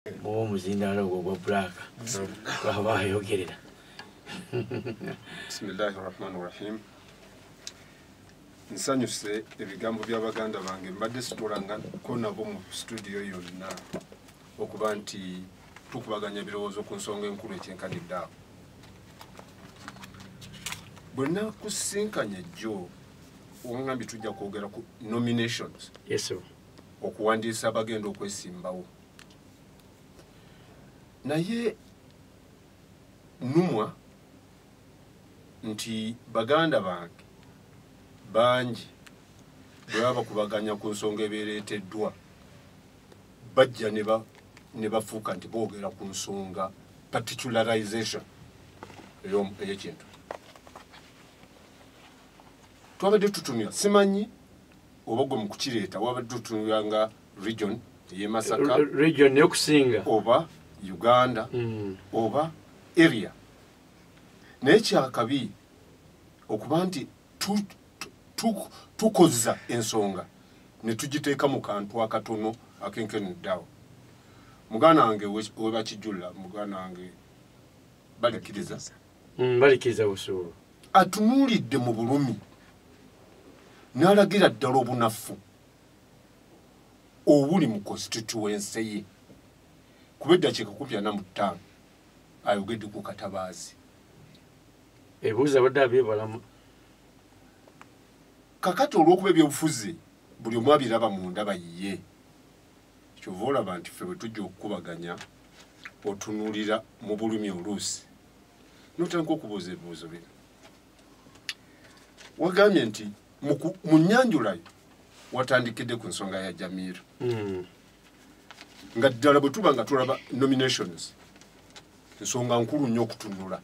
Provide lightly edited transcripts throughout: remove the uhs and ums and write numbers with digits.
Muzindalo gwa black baba yogerera. Bismillahirrahmanirrahim. Nsanyuse ebigambo by'abaganda bange mbadde situlanga ko nabo mu studio yonna okuba nti tukubaganya birowoozo ku nsonga enkulu ekyenkanidde awo. Bwe nakusinkanye jjo wangambye tujja kwogera ku nominations. Yes sir. Okuwandiisa abagenda okwesimbawo. Naye numwa nti baganda bange bangi bwe baba kubaganya ku nsonga ebeereeteddwa bajja ne bafuuka nti boogera ku nsonga particularization ey'ekintu. Twabadde tutunira simanyi oba gwe mu kukireeta wabadde tutunira nga region ey'e Masaka region y'okusinga oba Uganda oba area. Naye kyakabi okuba nti tukozza ensonga ne tugiteeka mu kantu akatono akenkeneddawo. Muganda wange webakijjula muganda wange balikiriza busuulu atunuulidde mu bulumi n'alagira ddala obunafu obuli mu constituency ye kuba eddakiika 45 ayogedde ku katabaazi. ebuuza badde abyebalamu kakati olw'okuba ebyobufuzi buli omu abiraba mu ndaba yiye kyova olaba nti ffe bwe tujja okukubaganya otunuulira mu bulumi oluusi notandika okubuuza ebibuuzo bino. Wagambye nti mu nnyanjulayo watandikidde ku nsonga ya Jamiru nga ddala bwe tuba nga tulaba nominations ensonga nkulu nnyo okutunula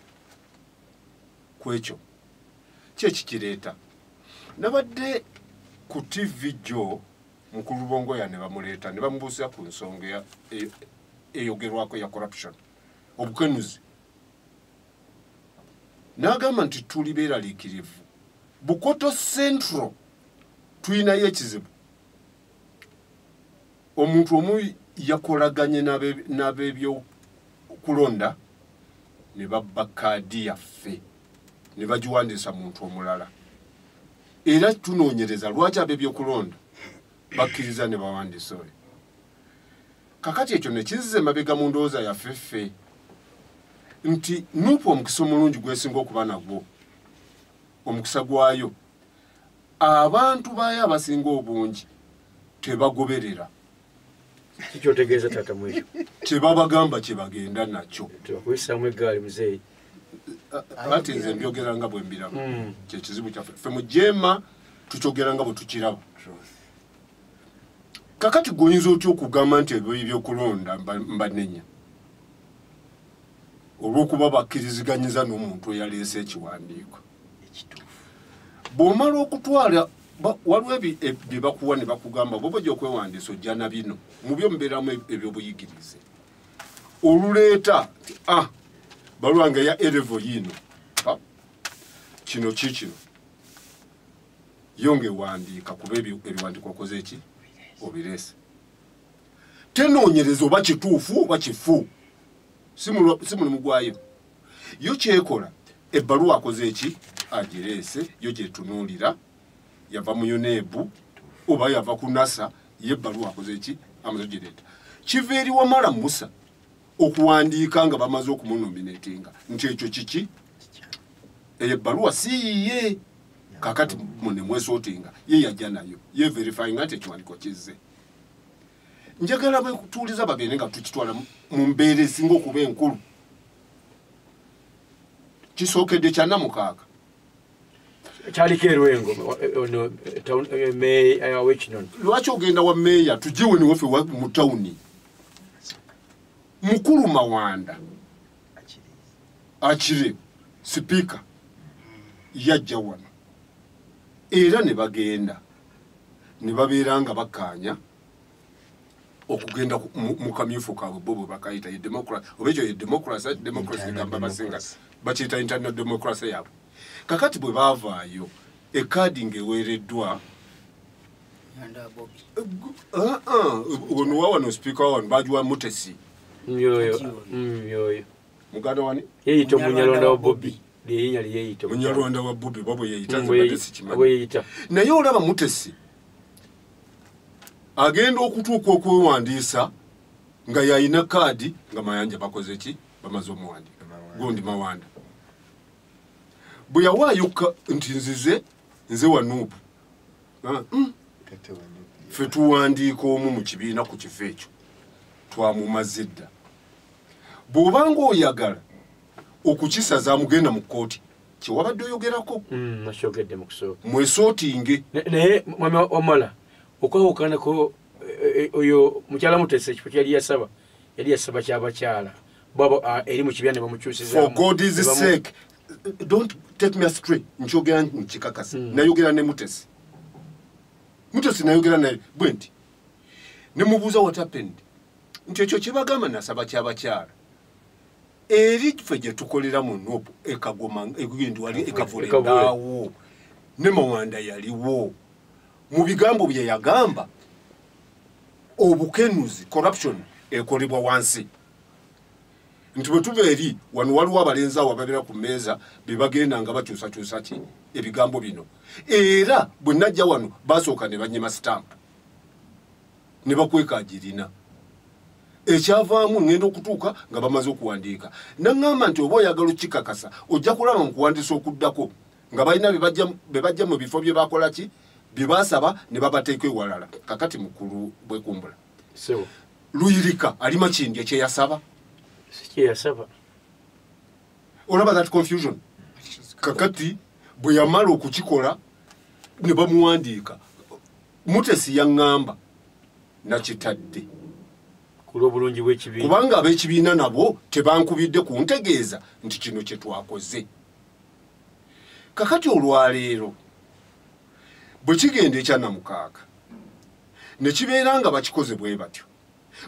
ku ekyo kyekikireeta. Nabadde ku TV jo mukulu Bongoya ne bamuleeta ne bamubuuza ku nsonga eyogerwako ya corruption obukenuzi n'agamba nti tuli beeraliikirivu Bukoto Central tuyinayo ekizibu. Omuntu omu yakolaganye n'ab'ebyokulonda ne babba kaadi yaffe ne bagiwandiisa muntu omulala. Era tunoonyereza lwaki ab'ebyokulonda bakkiriza ne bawandiisa oyo. Kakati ekyo ne kinziza emabega mu ndowooza yaffe ffe nti nuupu omukisa omulungi gwesinga okuba nagwo omukisa gwayo abantu baayo abasinga obungi tebagoberera. kikyotegeeza taata mwekyo kyebabagamba kyebagenda nakyo tebakuyisaamu eggaali muzeeyi. ati nze mbyogera nga bwe mbiraba kyekizibu kyaffe ffe mu jeema tukyogera nga bwe tukiraba. Kakati goyinza otya okugamba nti ebyokulonda mbanenya olw'okuba bakkiriziganyiza n'omuntu eyaleese ekiwandiiko. Bw'omala okutwala waliwo bye bakuwa ne bakugamba bwoba ojja okwewandiisa ojja na bino mu byo mubeeramu ebyobuyigirize oluleeta balwange ya erevo yino kino kikino yonge wandiika kuba ebiwandiiko okoze eki obireese. Tenoonyereza oba kituufu oba kifu si mulimu gwayo. Yo kyekola ebbaluwa akoze eki agireese yo gyetunuulira yava mu UNEB oba yava ku NASA ye ebbaluwa akoze eki amaze gireeta. Kiva eri Wamala Musa okuwandiika nga bamaze okumunominatinga nti ekyo kiki eyo ebbaluwa si yiye. Kakati mune mwesootinga ye yajja nayo ye verifying nti ekiwandiiko kizze. Njagala bwe kutuuliza bagende nga tukitwala mu mbeera esinga okuba enkulu. Kisookedde kya Namukaaga kyaliko erwengo meeya w'Ekinono. Lwaki ogenda wa meeya tugiwe niweffe mu tawuni Mukulu Mawanda akire sipiika yajja wano era ne bagenda ne babeera nga bakkaanya okugenda mu kamyufu kaabwe bo bwe bakayita ye democracy oba ekyo ye democracy egamba basinga bakiyita internal democracy yaabwe. Kakati bwe baavaayo ekaadi ng'eweereddwa ono wa wano speaker wano bajuwa Mutesi Yoyo. Muganda wani? Yeeyita Munyalonda wa Bobby. Liyinya liyeeyita. Munyalonda wa Bobby babo yeeyita yeeyita. Naye olaba Mutesi agenda okutuuka okwewandiisa nga yayina kaadi nga Mayanja bakoze ki bamaze omuwandiika gundi Mawanda bwe yawaayo nti nze Wanuupu ffe tuwandiika omu mu kibiina ku kifo ekyo twamumaze dda bw'obanga oyagala okukisaza amugenda mu kkooti kyewabadde oyogerako nakyogedde mu kusooka mwesootinge naye mwami wamala okwawukanako oyo mukyala Mutesi ekifo kyali yasaba kyabakyala baba eri mu kibiina ne bamukyusizaamu for God's sake don't take me astray nkyogera nkikakasa nayogera ne Mutesi nayogera naye bwe nti ne mubuuza what happened nti ekyo kyebagamba nasaba kyabakyala eri ffe gye tukolera mu Nuupu ekagoma egindi wali ekavulendaawo ne Mawanda yaliwo mu bigambo bye yagamba obukenuzi corruption ekolebwa wansi nti bwe tuva eri wano waliwo abalenzi awo ababeera ku mmeeza be bagenda nga bakyusakyusa ki ebigambo bino era bwe najja wano basooka ne banyima stamp ne bakwekaagirina ekyavaamu ngenda okutuuka nga bamaze okuwandiika naŋŋamba nti oba oyagala okikakasa ojja kulaba mu kuwandiisa okuddako nga balina be bajja mu bifo bye bakola ki bye basaba ne babateeka ewalala kakati mukulu bwekumbula Luyirika ali Makindye kyeyasaba olaba that confusion kakati bwe yamala okukikola ne bamuwandiika Mutesi yaŋŋamba nakitadde kulw'obulungi bw'ekibiina kubanga ab'ekibiina nabo tebankubidde kuntegeeza nti kino kye twakoze kakati olwaleero bwe kigenda ekyanamukaaga ne kibeera nga bakikoze bwe batyo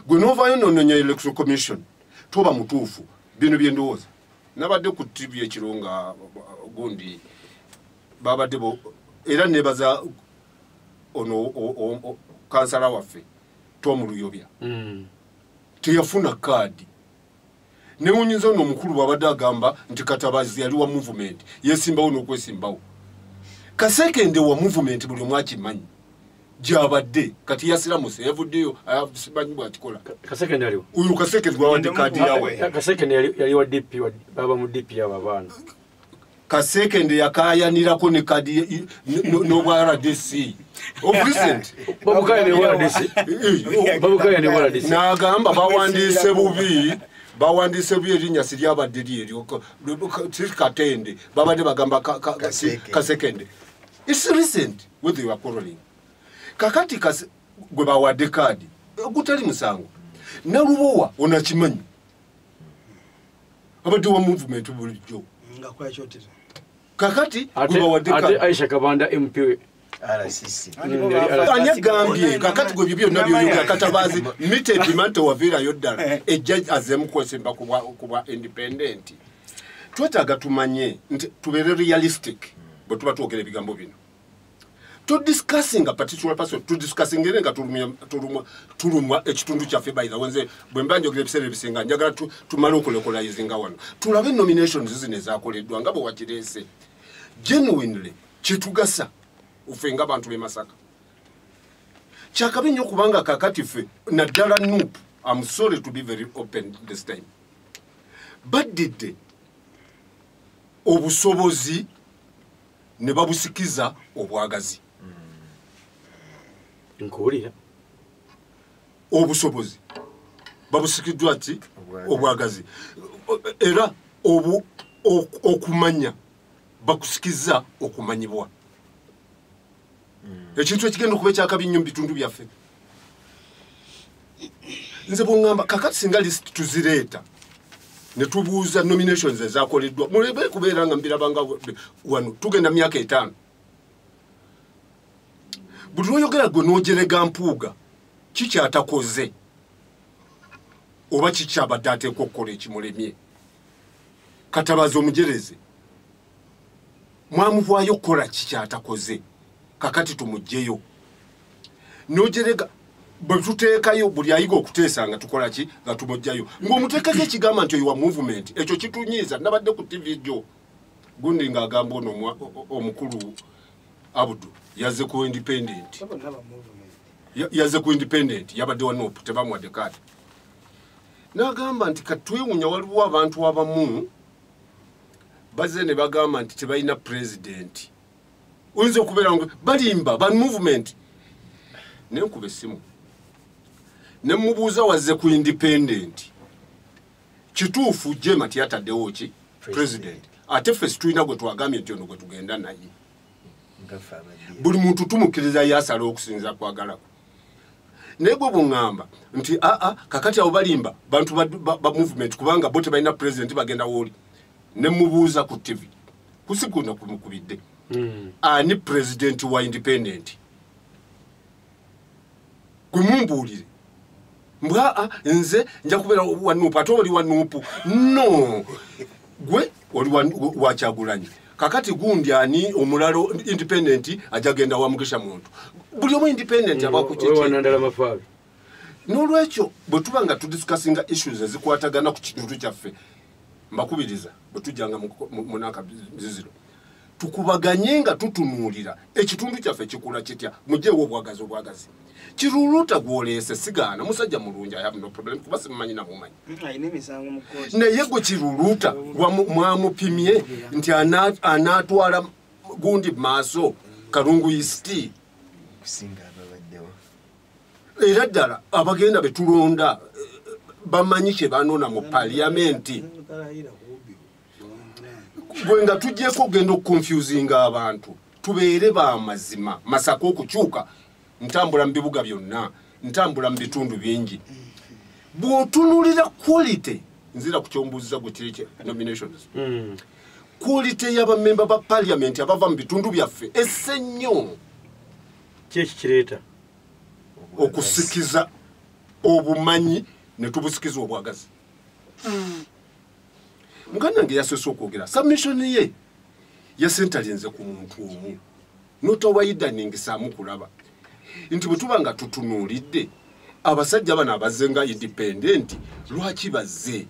gwe n'ovaayo n'onoonya electoral commission toba mutuufu bino bye ndowooza nabadde ku TV ekiro nga gundi babadde era nebaza ono kansala waffe Tom Luyobya teyafuna kaadi newunyiza ono omukulu bwabadde agamba nti Katabazi yali wa movement yesimbawo n'okwesimbawo Kasekende wa movement buli omu akimanyi gyabadde kati yasiramuse yavuddeyo simanyi bw'akikola Kasekende aliwo uyu Kasekende gwawadde kaadi yawe Kasekende yali wa DP baba mu DP yabo abaana Kasekende yakayanirako ne kaadi n'obwa RDC of recent n'agamba bawandiise bubi erinnya siryabadde lyeryo Katende babadde bagamba Kasekende it's recent whether you are quarreling kakati gwe bawadde kaadi gutali musango nalubowa onakimanyi abadde wa movement bulijjo kakati gwe bawadde kaadi Aisha Kabanda MP anyagambye kakati gwe bibyo nabyo Katabazi mite pimante wavirayo ddala ejja azemu kwesimba kuba independent twetaaga tumanye nti tubeere realistic bwe tuba twogera ebigambo bino to discussing a particular person to discussing nga tulumwa ekitundu kyaffe by the way bwe mba njogera ebiseera ebisinga njagala tumale okulekolaizinga wano tulabe nominations zino ezaakoleddwa nga bwe wakireese genuinely kitugasa ufe nga bantu be Masaka kyakabi nnyo kubanga kakati ffe naddala Nuupu I'm sorry to be very open this time baddidde obusobozi ne babusikiza obwagazi nkuwulira obusobozi babusikiddwa ki obwagazi era okumanya bakusikiza okumanyibwa ekintu ekigenda okuba ekyakabi nnyo mu bitundu byaffe nze bw'ŋŋamba kakati singa list tuzireeta ne tubuuza nominations ezaakoleddwa mulebe kubeera nga mbirabanga wano tugenda myaka 5 buli lwoyogera gwe n'ogerega mpuuga kikyatakoze oba kikyabadde ateekwa okukola ekimulemye Katabazi omujereze mwamuwaayo okukola kikyatakoze kakati tumugjeyo n'ogerega bwe tuteekayo buli ayiga okuteesa nga tukola ki nga tumujjayo ng'omuteekako ekigamba nti oyiwa movement ekyo kitunyiiza nabadde ku tv jo gundi ng'agamba ono omukulu abudu yazze ku independent yazze ku independent yabadde wa nopu tebamuwadde kaati n'agamba nti katwewunya waliwo abantu abamu bazze ne bagamba nti tebalina president oyinza okubeera ngo balimba ba movement nenkuba essimu ne mubuuza wazze ku independent kituufu jema tiyataddewo ki president ate ffe situlina gwe twagambye nti ono gwe tugenda naye buli muntu tumukkiriza yasala okusinza kwagalako naye gwe buŋŋamba nti aa kakati abo balimba bantu ba movement kubanga bo tebalina president bagenda wooli ne mubuuza ku tv kusikunda kumukubidde ani president wa independent kumumbuulire mbwa nze nja kubeera wa nuupu ate oli wa nuupu no gwe oli wa Kyagulanyi kakati gundi ani omulalo independent ajagenda wa Mugisha muntu buli omu independent abakukyeki n'olwekyo bwe tuba nga tudiscussing issues ezikwatagana ku kitundu kyaffe mbakubiriza bwe tujjanga mu naka ziziro tukubaganye nga tutunuulira ekitundu kyaffe kikula kitya mujjeewo obwagazi kiruluuta gwoleese sigaana musajja mulungi I have no problem kuba simumanyi namumanyi naye gwe kiruluuta mwamupimye nti anaatwala gundi maaso Kalungu East era ddala abagenda betulonda bamanyi kye banoona mu paliamenti gwe nga tujjeko ogenda okukonfusinga abantu tubeere bamazima Masaka okukyuka ntambula mu bibuga byonna ntambula mu bitundu bingi bw'otunulira quality nzira ku kyombuuziza gwe kiri nominations quality y'abamemba ba parliament abava mu bitundu byaffe esse nnyo kyeki kireeta okusikiza obumanyi ne tubusikiza obwagazi muganda nge yasoose okwogera submission ye yasentalinze ku muntu omu notawayidaningisa kulaba nti bwe tuba nga tutunuulidde abasajja bano abazze nga independent lwaki bazze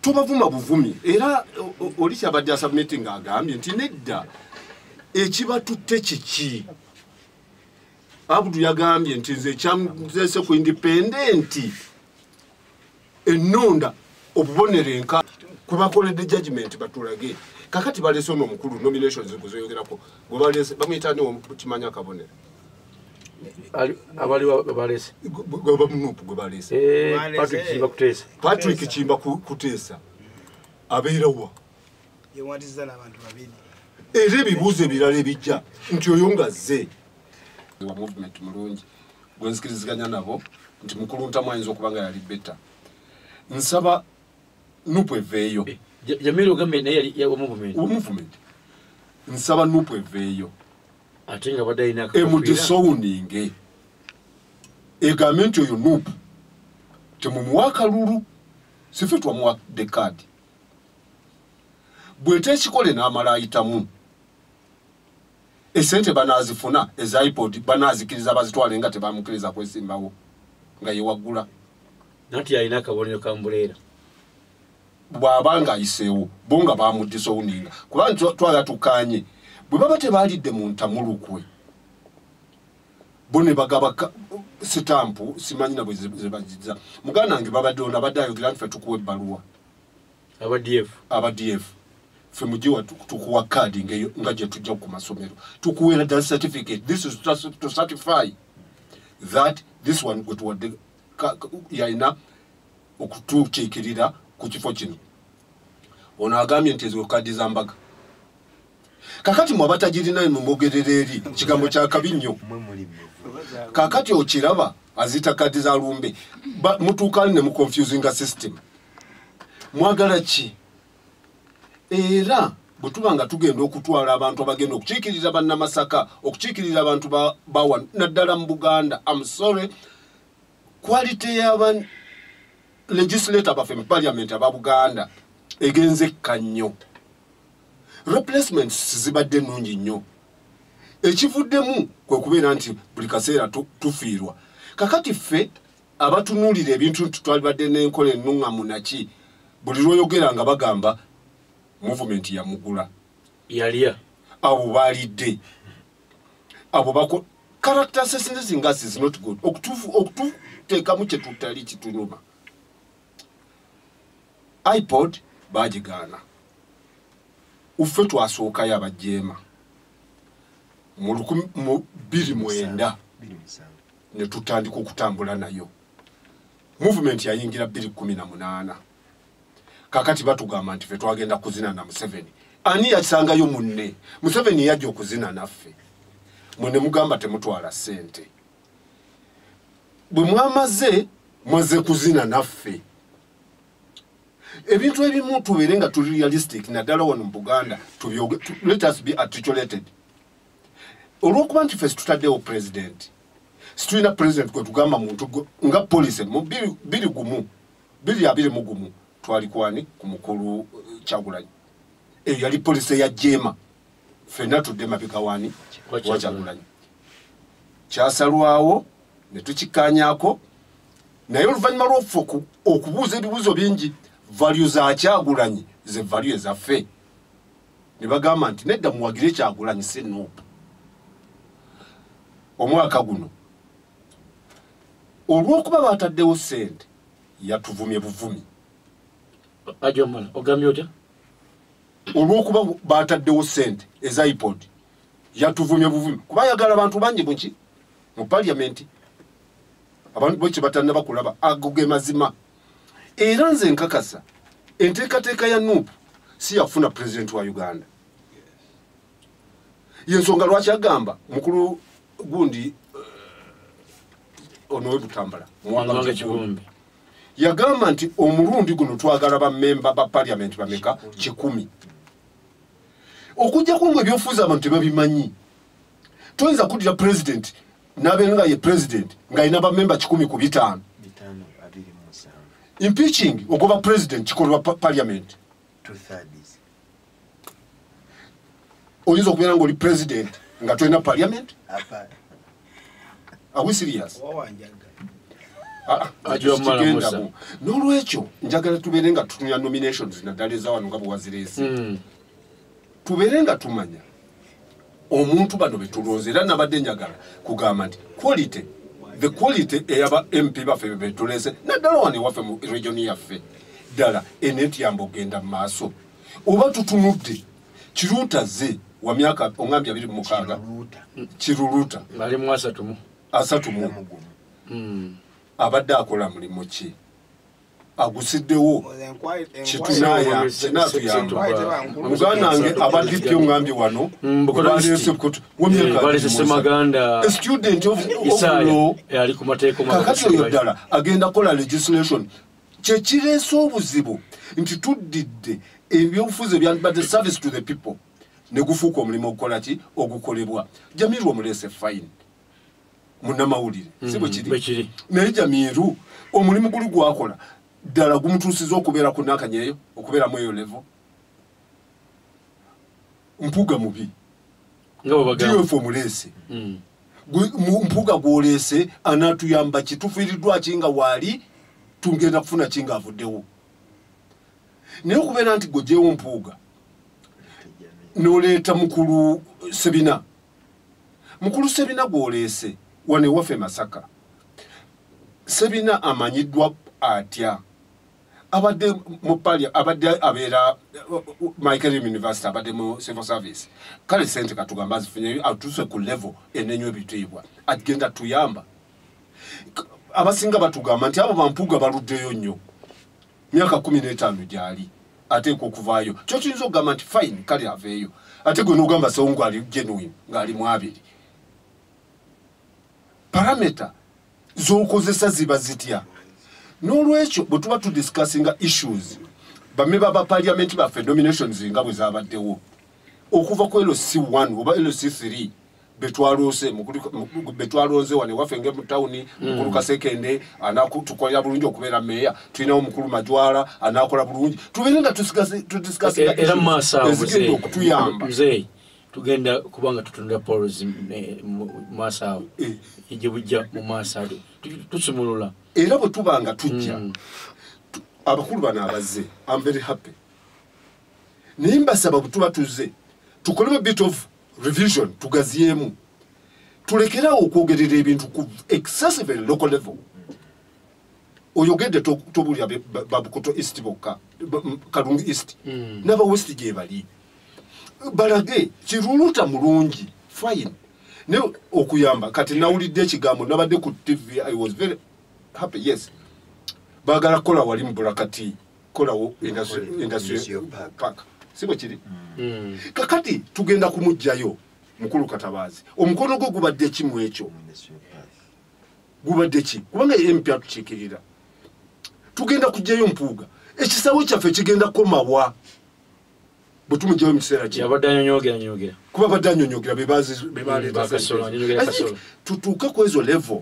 tubavuma buvumi era oli kyabadde asubmitting agambye nti nedda ekibatutte kiki Abudu yagambye nti nze kyamuzese ku independent ennonda obubonerenka kwe bakoledde judgment batulage kakati balese ono omukulu nominations kuzoyogerako gwe balese bamuyita ne kimanya akabonero abali balese gwe bamunupu gwe balese Patrick Kimba kuteesa abeera wa yewatiza n'abantu babiri era ebibuuzo ebirala ebijja nti oyo ngazze wa movement mulungi gwenzikiriziganya nabo nti mukulu ntamwayinza okuba nga yali betta nsaba nupu eveeyo Jamiro gambe naye ya movement nsaba nupu eveeyo ate nga badayina emudisowuninge egambe nti oyo nupu temumuwa akalulu sife twamuwa dekadi bwete ekikole n'amala ayitamu esente banazifuna eza iPod banazikiriza bazitwale nga tebamukiriza kwesimbawo nga yewaggula nati alina akabonero kambuleera bw'abanga ayiseewo bo nga bamudisowuninga kuba twala tukanye bwe baba tebalidde mu ntamulukwe bo ne bagaba sitampu simanyi na bwe zebagiza muganda wange babadde ona badde ayogera nti ffe tukuwa ebbaluwa aba DF ffe mugiwa tukuwa kadi nga gye tujja ku masomero tukuweera that certificate this is to certify that this one gwetuwadde yalina okutukiikirira ku kifo kino ono agambye nti ezo kadi za mbaga kakati mwe abatagirina mumugerera eri kigambo kya kabi nnyo kakati okiraba azita kadi za lumbe mutuukali ne muconfusinga system mwagala ki era bwe tuba nga tugenda okutwala abantu abagenda okukiikirira bannamasaka okukiikirira abantu bawa naddala mu Buganda I'm sorry quality y'aba legislator baffe mu parliament aba Buganda egenze nnyo replacements zibadde nnungi nnyo ekivuddemu kwe kubeera nti buli kaseera tufiirwa kakati ffe abatunuulira ebintu twalibadde n'enkola ennuŋŋamu naki buli lwoyogera nga bagamba movement yamugula yalya abo balidde abo character assassination gas is not good okututeekamu kye tutali kitunuma iPod bagigaana uffe twasookayo abajeema mu 2009 ne tutandika okutambula nayo movement yayingira 2018 kakati batugamba nti ffe twagenda kuzina na Museveni ani yakisangayo munne Museveni yajja okuzina naffe mwene mugamba temutwala ssente bwe mwaze kuzina naffe ebintu ebimu tubeere nga tuli realistic naddala wano mu Buganda let us be articulated olw'okuba nti ffe tutaddewo president situlina president kwe tugamba muntu nga police mu 2021 twali kwani ku mukulu Kyagulanyi eyo yali police ya Jema ffenna tudde mabega wani wa Kyagulanyi kyasalwawo ne tukikkaanyaako naye oluvannyuma lw'offe okubuuza ebibuuzo bingi value za Kyagulanyi ze value ezaffe ne bagamba nti nedda muwagire Kyagulanyi si Nuupu omwaka guno olw'okuba bataddewo ssente yatuvumye buvumi ajomala ogambye otya olw'okuba bataddewo ssente eza iPod yatuvumye buvumi kuba yagala abantu bangi bunki mu parliament abantu bwe batanna bakulaba agoge mazima era nze nkakasa enteekateeka ya Nuupu si yafuna president wa Uganda yensonga lwaki agamba mukulu gundi ono Butambala Mwanga Kibumbi yagamba nti omulundi guno twagala ba member ba parliament bameka 10 okujja ku ebyofuza abantu babimanyi toyinza kudira president nabenga ye president nga ina ba member 10 ku 5 impeaching ogoba president kikolwa parliament 2/3 oyinza okubeera ng'oli president nga tolina parliament are we serious n'olwekyo njagala tubeere nga tutunya nominations naddala eza wano nga bwe wazireese tubeere nga tumanya omuntu bano betulonze era nabadde njagala kugamba nti the quality eyaba MP baffe betulese naddala wano ewaffe mu region yaffe ddala enetiyamba ogenda mu maaso oba tutunudde kiruuta ze wa myaka ongambye 26 kiruluuta bali mu 3 abadde akola mulimu ki agusiddewo kinatuyamba muganda wange abadipyo ngambye wano student kakati oyo ddala agenda kola legislation kyekireese obuzibu nti tuddidde ebyobufuzi ebyandibadde service to the people ne gufuuka omulimu okukola ki ogukolebwa Jamiru omuleese fine munnamawulire si bwe kiri naye Jamiru omulimu guli gwakola ddala gumutuusiza okubeera ku nakanyeeyo okubeeramu eyo levo mpuga mubi diofu omuleese mpuga gwoleese anaatuyamba kitufiiriddwa kinga waali tugenda kufuna kinga avuddewo naye okubeera nti gojjeewo mpuuga n'oleeta mukulu Sebina gwoleese wane waffe Masaka Sebina amanyiddwa atya abadde mu palia abadde abeera Michael University abadde mu civil service kale sente katugamba zifunye atuse ku level enenyo ebitiibwa agenda tuyamba abasinga batugamba nti abo bampuga baluddeyo nnyo myaka 15 gyali ate okuvaayo kyo kiyinza okugamba nti fine kale aveeyo ate gwe n'ogamba sewungu ali genuine ng'ali mu abiri parameter z'okozesa ziba zitya n'olwekyo bwe tuba tudiscussinga issues bameba ba parliament baffe nominations nga bwe zaabaddewo okuva ku LC1 oba LC3 betwalonze wane waffe nge mu tawuni mukulu Kasekende anakutukolera bulungi okubeera meya tulinawo mukulu Majwala anakola bulungi tubeere nga tudiscussinga era maasawo okutuyamba mzee tugenda kubanga tutunda polls maaso awo ije bujja mu maaso awo tusumulula era bwe tubanga tujja abakulu bano abazze I'm very happy naye mbasaba bwe tuba tuzze tukolemu a bit of revision tugaziyeemu tulekerawo okwogerera ebintu ku excessive local level oyogedde tobulya babukoto east bokka Kalungu east n'aba west gye bali balage kiruluta mulungi fine ne okuyamba kati nawulidde ekigambo nabadde ku TV I was very happy yes bagala kola wali mu Bulakati kola industry park sibo kiri kakati tugenda kumujjayo mukulu Katabazi omukono gwo gubadde kimu ekyo gubadde ki kubanga MP atukiikirira tugenda kujjayo Mpuuga ekisawo kyaffe kigenda komawa butumujjayo mukiseera ki abadanyonyogera kuba badanyonyogera bebaleeta tutuuke ku ezo level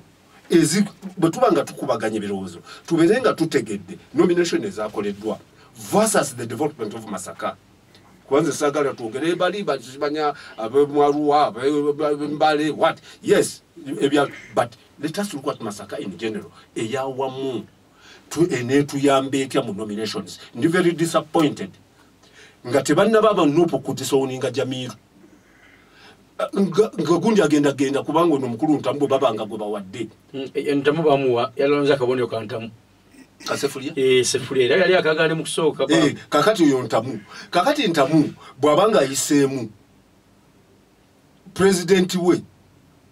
bwe tubanga tukubaganya ebirowoozo tubeerenga tutegedde nomination ezakoleddwa versus the development of Masaka kwanza sagala tuogere bali bazibanya abemwaruwa mbale what yes but let us look at Masaka in general eyawamu tuyambe etya mu nominations ndi very disappointed nga tebanna baba nupo kutisowuninga Jamiru nga gundi agenda kubanga ono mukulu Ntambu babanga gwe bawadde Ntambu bamuwa yalonza kabonero ka Ntambu kasefulia sefulia yali akagane mu kusooka kakati uyo Ntamu bwabanga ayiseemu president we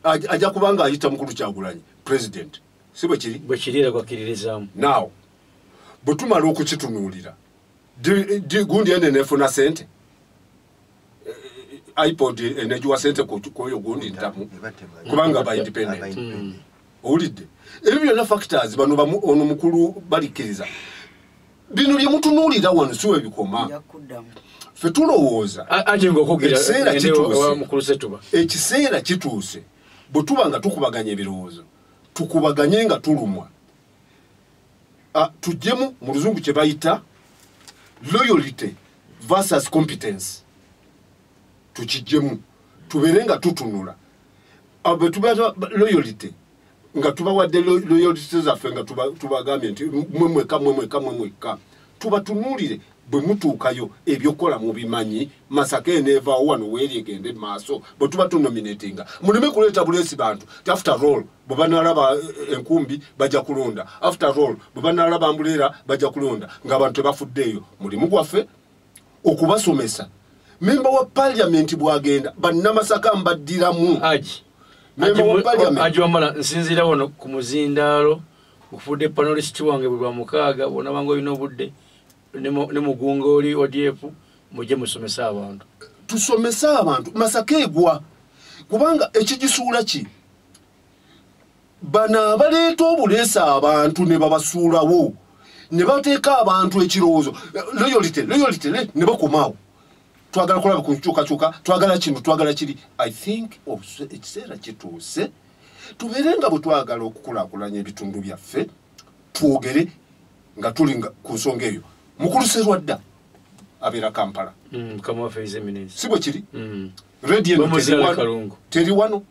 aja kubanga ayita mukulu Kyagulanyi president sibo kiri bwe kirira kwa kiririzamu now butumala okukitunuulira gundi ende nefuna sente iPod enejuwa sente koyo gundi Ntamu kubanga ba independent owulidde ebyo byonna factors bano ono mukulu balikiriza bino bye mutunuulira wano siwe bikoma ffe tulowooza ekiseera kituuse bwe tuba nga tukubaganya ebirowoozo tukubaganye nga tulumwa tujjemu mu luzungu kye bayita loyalty versus competence tukijjemu tubeere nga tutunula bwe tuba loyalty nga tubawadde loyalty zaffe nga tubagambye nti mwemweka tubatunuulire bwe mutuukayo ebyokola mu bimanyi Masaka eneevaawo wano weeri egende maaso bwe tuba tunominatinga muleme kuleeta buleesi bantu ti after all bwe banaalaba enkumbi bajja kulonda after all bwe banaalaba mbuleera bajja kulonda ng'abantu tebafuddeeyo mulimu gwaffe okubasomesa memba wa parliament bwagenda bannamasaka mbaddiramu ajiwamala nsinzira wano ku muzindaalo okufudde panelist wange bwe lwamukaaga bona bange olina obudde ne mugunga oli ODF mujje musomesa abantu tusomesa abantu Masaka egwa kubanga ekigisuula ki bana baleeta obuleesa abantu ne babasuulawo ne bateeka abantu ekirowoozo loyalty ne bakomaawo twagala kulaba ku nkyukakyuka twagala kino twagala kiri I think ekiseera kituuse tubeere nga bwe twagala okukulaakulanya ebitundu byaffe twogere nga tuli ku nsonga eyo mukulu Serwadda abeera Kampala si bwe kiri radio teri wano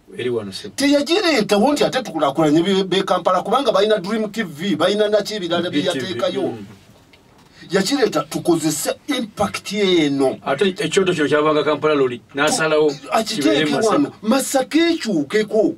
teyagireetawo nti ate tukulaakulanye be Kampala kubanga balina Dream TV balina naki ebirala byeyateekayo yakireeta tukozese impact eno ate ekyoto kyo kyabanga Kampala loli n'asalawo akiteeke wano Masaka ekyukeko